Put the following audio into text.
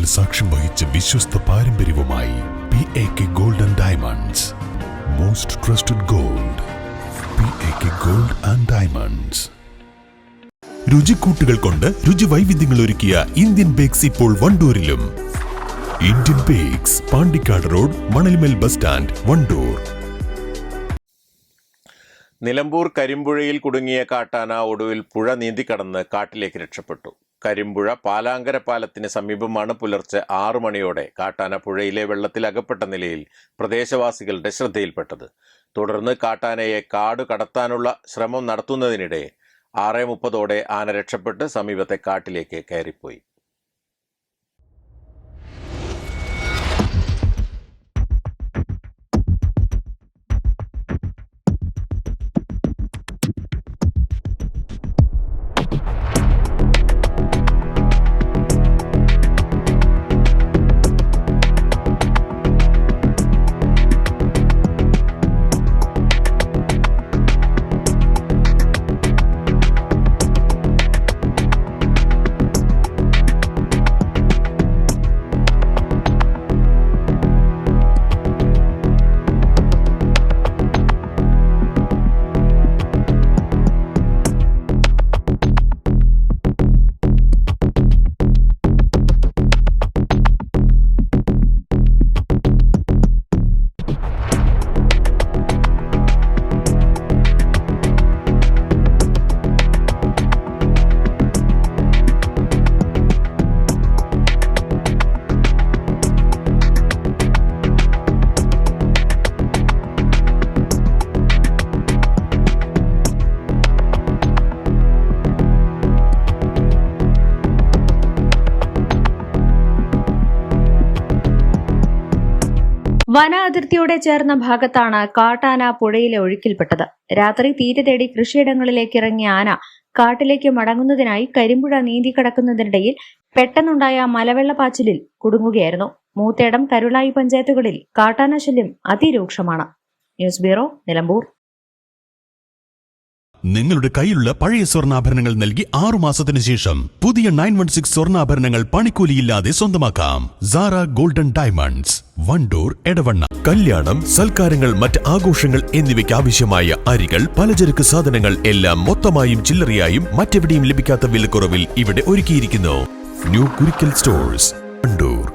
വർഷങ്ങൾ സാക്ഷ്യം വഹിച്ച വിശ്വസ്ത പാരമ്പര്യവുമായി PAK Gold and Diamonds. Most trusted gold. PAK Gold and Diamonds. രുചിക്കൂട്ടുകൾ കൊണ്ട് രുചി വൈവിധ്യങ്ങൾ ഒരുക്കിയ ഇന്ത്യൻ ബേക്സ് ഇപ്പോൾ വണ്ടൂരിലും. Indian Bakes, Pandikkad road, Manalmel bus stand, Wandoor. Nilambur കരിമ്പുഴയിൽ കുടുങ്ങിയ കാട്ടാന ഒടുവിൽ പുഴ നീന്തിക്കടന്ന് കാട്ടിലേക്ക് രക്ഷപ്പെട്ടു. കരിമ്പുഴ പാലാങ്കര പാലത്തിന് സമീപമാണ് പുലർച്ചെ 6 മണിയോടെ കാട്ടാന പുഴയിലെ വെള്ളത്തിൽ അകപ്പെട്ട നിലയിൽ പ്രദേശവാസികളുടെ ശ്രദ്ധയിൽപ്പെട്ടത്. തുടർന്ന് കാട്ടാനയെ കാട് കടത്താനുള്ള ശ്രമം നടത്തുന്നതിനിടെ 6:30 ആന രക്ഷപ്പെട്ട് സമീപത്തെ കാട്ടിലേക്ക് കയറിപ്പോയി. വന അതിർത്തിയോടെ ചേർന്ന ഭാഗത്താണ് കാട്ടാന പുഴയിലെ ഒഴുക്കിൽപ്പെട്ടത്. രാത്രി തീരെ തേടി കൃഷിയിടങ്ങളിലേക്ക് ഇറങ്ങിയ ആന കാട്ടിലേക്ക് മടങ്ങുന്നതിനായി കരിമ്പുഴ നീന്തിക്കടക്കുന്നതിനിടയിൽ പെട്ടെന്നുണ്ടായ മലവെള്ളപ്പാച്ചിലിൽ കുടുങ്ങുകയായിരുന്നു. മൂത്തേടം, കരുളായി പഞ്ചായത്തുകളിൽ കാട്ടാന ശല്യം അതിരൂക്ഷമാണ്. News bureau, Nilambur. നിങ്ങളുടെ കയ്യിലുള്ള പഴയ സ്വർണ്ണാഭരണങ്ങൾ നൽകി 6 മാസത്തിന് ശേഷം പുതിയ 916 സ്വർണ്ണാഭരണങ്ങൾ പണിക്കൂലിയില്ലാതെ സ്വന്തമാക്കാം. Sara golden diamonds, Wandoor, Edavanna. കല്യാണം, സൽക്കാരങ്ങൾ, മറ്റ് ആഘോഷങ്ങൾ എന്നിവയ്ക്ക് ആവശ്യമായ അരികൾ, പലചരക്ക് സാധനങ്ങൾ എല്ലാം മൊത്തമായും ചില്ലറയായും മറ്റെവിടെയും ലഭിക്കാത്ത വിലക്കുറവിൽ ഇവിടെ ഒരുക്കിയിരിക്കുന്നു. New Kurikkal stores, Wandoor.